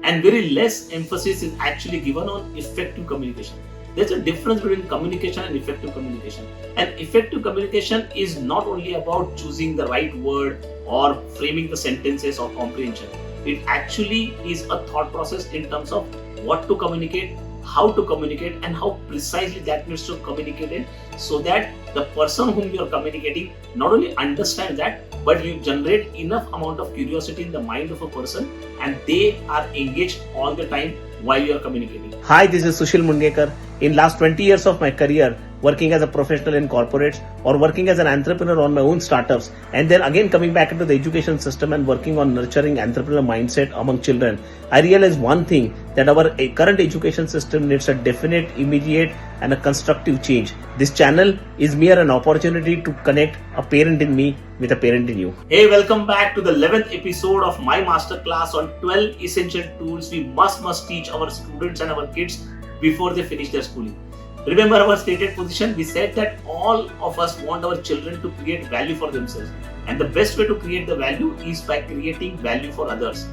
and very less emphasis is actually given on effective communication. There's a difference between communication and effective communication. And effective communication is not only about choosing the right word or framing the sentences or comprehension. It actually is a thought process in terms of what to communicate, how to communicate, and how precisely that needs to communicate it, so that the person whom you are communicating not only understands that, but you generate enough amount of curiosity in the mind of a person and they are engaged all the time while you are communicating. Hi, this is Sushil Mungekar. In last 20 years of my career, working as a professional in corporates or working as an entrepreneur on my own startups, and then again coming back into the education system and working on nurturing entrepreneur mindset among children, I realized one thing, that our current education system needs a definite, immediate and a constructive change. This channel is mere an opportunity to connect a parent in me with a parent in you. Hey, welcome back to the 11th episode of my masterclass on 12 essential tools we must teach our students and our kids before they finish their schooling. Remember our stated position? We said that all of us want our children to create value for themselves, and the best way to create the value is by creating value for others.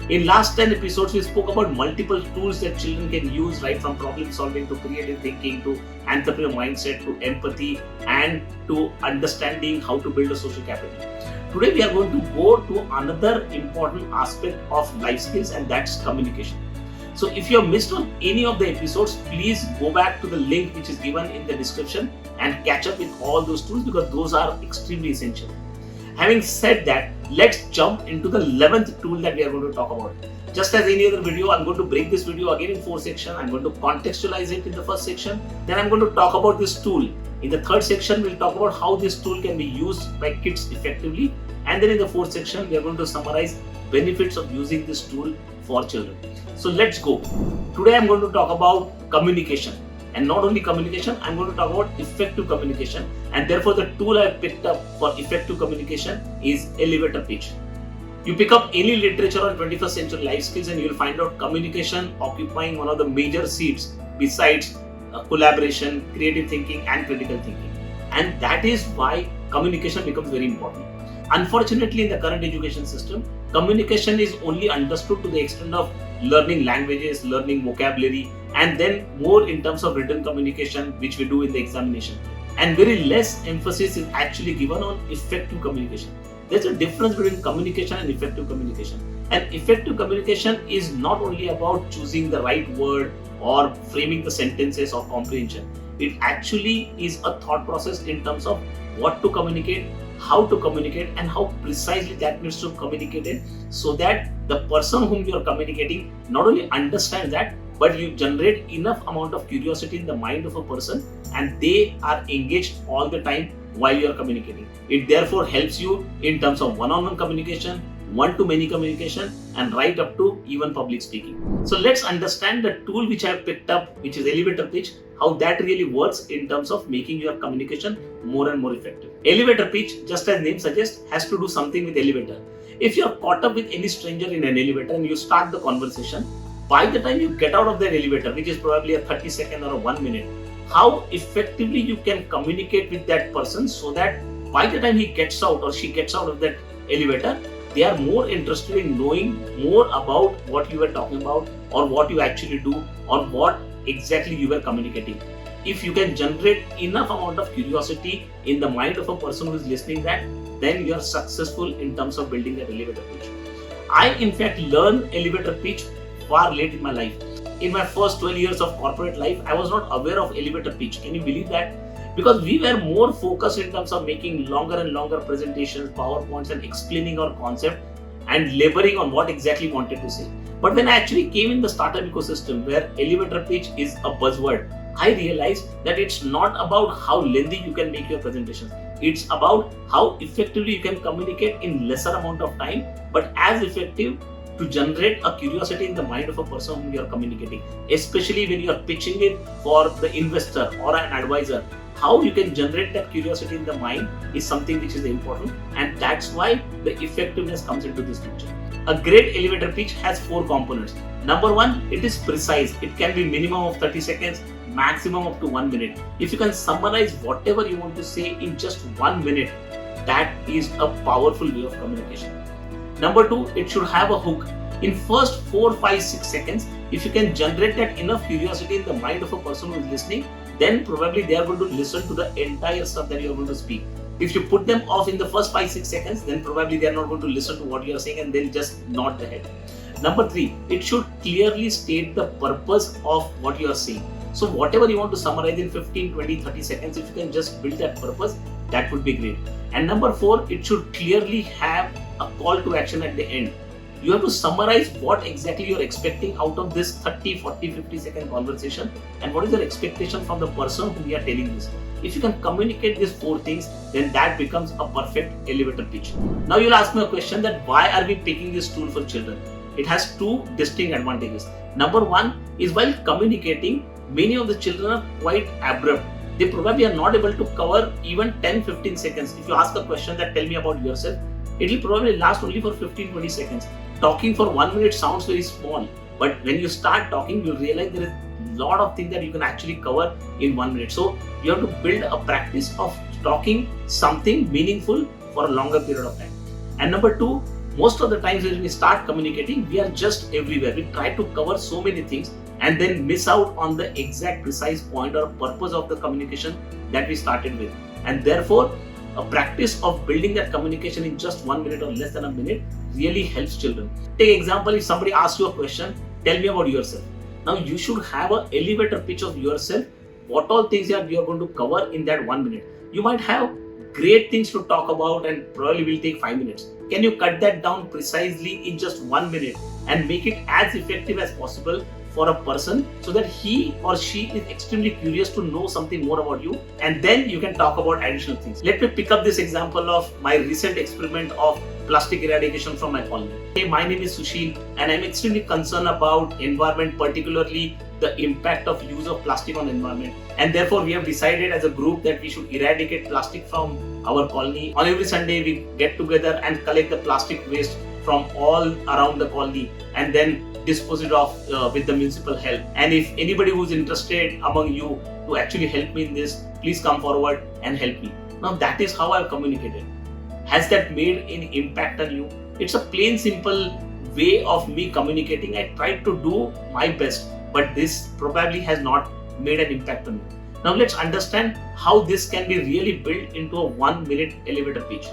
In last 10 episodes, we spoke about multiple tools that children can use, right from problem solving to creative thinking to entrepreneur mindset to empathy and to understanding how to build a social capital. Today we are going to go to another important aspect of life skills, and that's communication. So if you have missed on any of the episodes, please go back to the link which is given in the description and catch up with all those tools, because those are extremely essential. Having said that, let's jump into the 11th tool that we are going to talk about. Just as any other video, I'm going to break this video again in 4 sections. I'm going to contextualize it in the first section. Then I'm going to talk about this tool. In the third section, we'll talk about how this tool can be used by kids effectively. And then in the fourth section, we are going to summarize benefits of using this tool for children. So let's go. Today I'm going to talk about communication. And not only communication, I'm going to talk about effective communication. And therefore the tool I picked up for effective communication is elevator pitch. You pick up any literature on 21st century life skills and you'll find out communication occupying one of the major seats besides collaboration, creative thinking and critical thinking. And that is why communication becomes very important. Unfortunately, in the current education system, communication is only understood to the extent of learning languages, learning vocabulary, and then more in terms of written communication, which we do in the examination. And very less emphasis is actually given on effective communication. There's a difference between communication and effective communication. And effective communication is not only about choosing the right word or framing the sentences or comprehension. It actually is a thought process in terms of what to communicate, how to communicate, and how precisely that needs to communicate it, so that the person whom you are communicating not only understands that, but you generate enough amount of curiosity in the mind of a person and they are engaged all the time while you are communicating. It therefore helps you in terms of one-on-one communication, one-to-many communication, and right up to even public speaking. So let's understand the tool which I have picked up, which is elevator pitch, how that really works in terms of making your communication more and more effective. Elevator pitch, just as name suggests, has to do something with elevator. If you are caught up with any stranger in an elevator and you start the conversation, by the time you get out of that elevator, which is probably a 30-second or a 1 minute, how effectively you can communicate with that person so that by the time he gets out or she gets out of that elevator, they are more interested in knowing more about what you were talking about or what you actually do or what exactly you were communicating. If you can generate enough amount of curiosity in the mind of a person who is listening that, then you are successful in terms of building that elevator pitch. I in fact learned elevator pitch far late in my life. In my first 12 years of corporate life, I was not aware of elevator pitch. Can you believe that? Because we were more focused in terms of making longer and longer presentations, PowerPoints, and explaining our concept and laboring on what exactly we wanted to say. But when I actually came in the startup ecosystem where elevator pitch is a buzzword, I realized that it's not about how lengthy you can make your presentations. It's about how effectively you can communicate in lesser amount of time, but as effective to generate a curiosity in the mind of a person whom you are communicating, especially when you are pitching it for the investor or an advisor. How you can generate that curiosity in the mind is something which is important, and that's why the effectiveness comes into this picture. A great elevator pitch has 4 components. Number 1, it is precise. It can be minimum of 30 seconds, maximum up to 1 minute. If you can summarize whatever you want to say in just 1 minute, that is a powerful way of communication. Number 2, it should have a hook. In first 4, 5, 6 seconds, if you can generate that enough curiosity in the mind of a person who is listening, then probably they are going to listen to the entire stuff that you are going to speak. If you put them off in the first 5, 6 seconds, then probably they are not going to listen to what you are saying and they'll just nod their head. Number 3, it should clearly state the purpose of what you are saying. So whatever you want to summarize in 15, 20, 30 seconds, if you can just build that purpose, that would be great. And number 4, it should clearly have a call to action at the end. You have to summarize what exactly you're expecting out of this 30, 40, 50 second conversation and what is your expectation from the person who we are telling this. If you can communicate these 4 things, then that becomes a perfect elevator pitch. Now you'll ask me a question that why are we picking this tool for children? It has 2 distinct advantages. Number 1 is while communicating, many of the children are quite abrupt. They probably are not able to cover even 10-15 seconds. If you ask a question that tell me about yourself, it will probably last only for 15-20 seconds. Talking for 1 minute sounds very small, but when you start talking, you'll realize there is a lot of things that you can actually cover in 1 minute. So you have to build a practice of talking something meaningful for a longer period of time. And number 2, most of the times when we start communicating, we are just everywhere. We try to cover so many things and then miss out on the exact precise point or purpose of the communication that we started with. And therefore, a practice of building that communication in just 1 minute or less than a minute really helps children. Take example, if somebody asks you a question, tell me about yourself. Now you should have an elevator pitch of yourself, what all things you are going to cover in that 1 minute. You might have great things to talk about and probably will take 5 minutes. Can you cut that down precisely in just 1 minute and make it as effective as possible for a person so that he or she is extremely curious to know something more about you, and then you can talk about additional things. Let me pick up this example of my recent experiment of plastic eradication from my colony. Hey, my name is Sushil and I'm extremely concerned about environment, particularly the impact of use of plastic on environment, and therefore we have decided as a group that we should eradicate plastic from our colony. On every Sunday we get together and collect the plastic waste from all around the colony and then dispose it off with the municipal help. And if anybody who is interested among you to actually help me in this, please come forward and help me. Now that is how I have communicated. Has that made any impact on you? It's a plain simple way of me communicating. I tried to do my best, but this probably has not made an impact on you. Now let's understand how this can be really built into a 1 minute elevator pitch.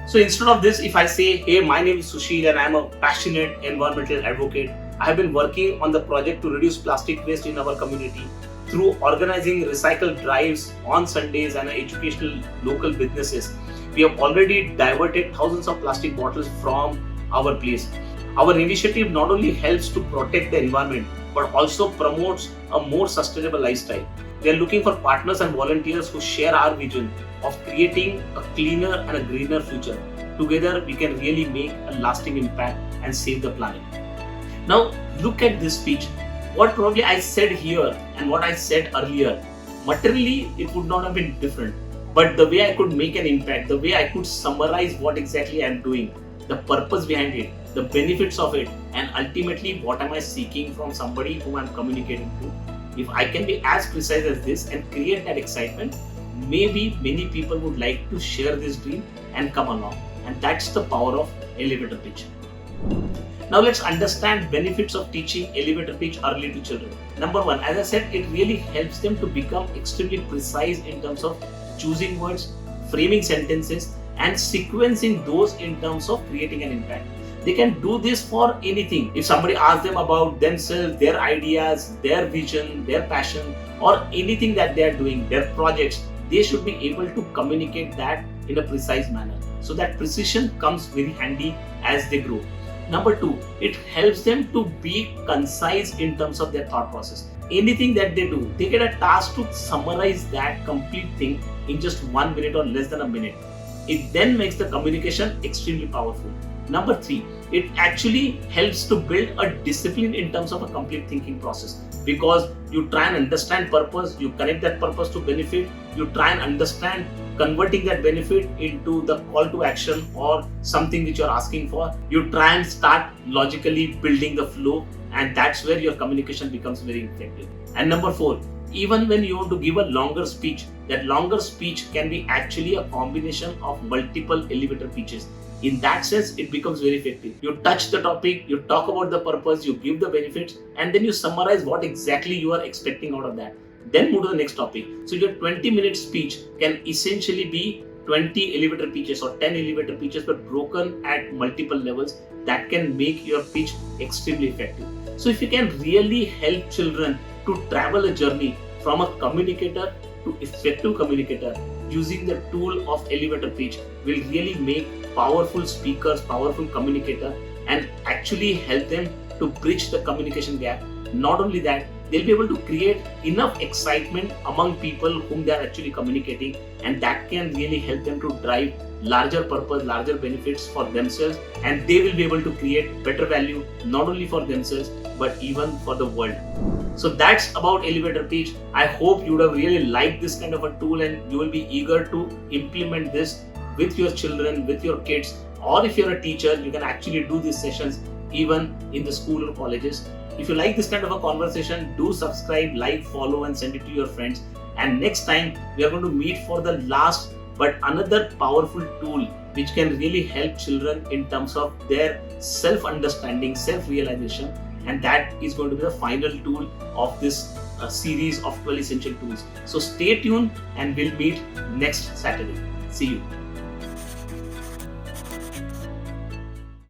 So instead of this, if I say, hey, my name is Sushil and I'm a passionate environmental advocate. I have been working on the project to reduce plastic waste in our community through organizing recycle drives on Sundays and educational local businesses. We have already diverted thousands of plastic bottles from our place. Our initiative not only helps to protect the environment, but also promotes a more sustainable lifestyle. We are looking for partners and volunteers who share our vision of creating a cleaner and a greener future. Together, we can really make a lasting impact and save the planet. Now, look at this speech. What probably I said here and what I said earlier, materially, it would not have been different. But the way I could make an impact, the way I could summarize what exactly I am doing, the purpose behind it, the benefits of it, and ultimately what am I seeking from somebody whom I am communicating to. If I can be as precise as this and create that excitement, maybe many people would like to share this dream and come along. And that's the power of elevator pitch. Now let's understand benefits of teaching elevator pitch early to children. Number 1, as I said, it really helps them to become extremely precise in terms of choosing words, framing sentences, and sequencing those in terms of creating an impact. They can do this for anything. If somebody asks them about themselves, their ideas, their vision, their passion, or anything that they are doing, their projects, they should be able to communicate that in a precise manner. So that precision comes very handy as they grow. Number 2, it helps them to be concise in terms of their thought process. Anything that they do, they get a task to summarize that complete thing in just 1 minute or less than a minute. It then makes the communication extremely powerful. Number 3, it actually helps to build a discipline in terms of a complete thinking process, because you try and understand purpose, you connect that purpose to benefit, you try and understand converting that benefit into the call to action or something which you're asking for. You try and start logically building the flow, and that's where your communication becomes very effective. And number 4, even when you want to give a longer speech, that longer speech can be actually a combination of multiple elevator pitches. In that sense, it becomes very effective. You touch the topic, you talk about the purpose, you give the benefits, and then you summarize what exactly you are expecting out of that. Then move to the next topic. So your 20-minute speech can essentially be 20 elevator pitches or 10 elevator pitches, but broken at multiple levels. That can make your pitch extremely effective. So if you can really help children to travel a journey from a communicator to effective communicator using the tool of elevator pitch, will really make powerful speakers, powerful communicator, and actually help them to bridge the communication gap. Not only that, they'll be able to create enough excitement among people whom they are actually communicating, and that can really help them to drive larger purpose, larger benefits for themselves, and they will be able to create better value not only for themselves but even for the world. So that's about elevator pitch. I hope you would have really liked this kind of a tool and you will be eager to implement this with your children, with your kids, or if you're a teacher, you can actually do these sessions even in the school or colleges. If you like this kind of a conversation, do subscribe, like, follow, and send it to your friends. And next time we are going to meet for the last but another powerful tool which can really help children in terms of their self-understanding, self-realization, and that is going to be the final tool of this series of 12 essential tools. So stay tuned and we'll meet next Saturday. See you.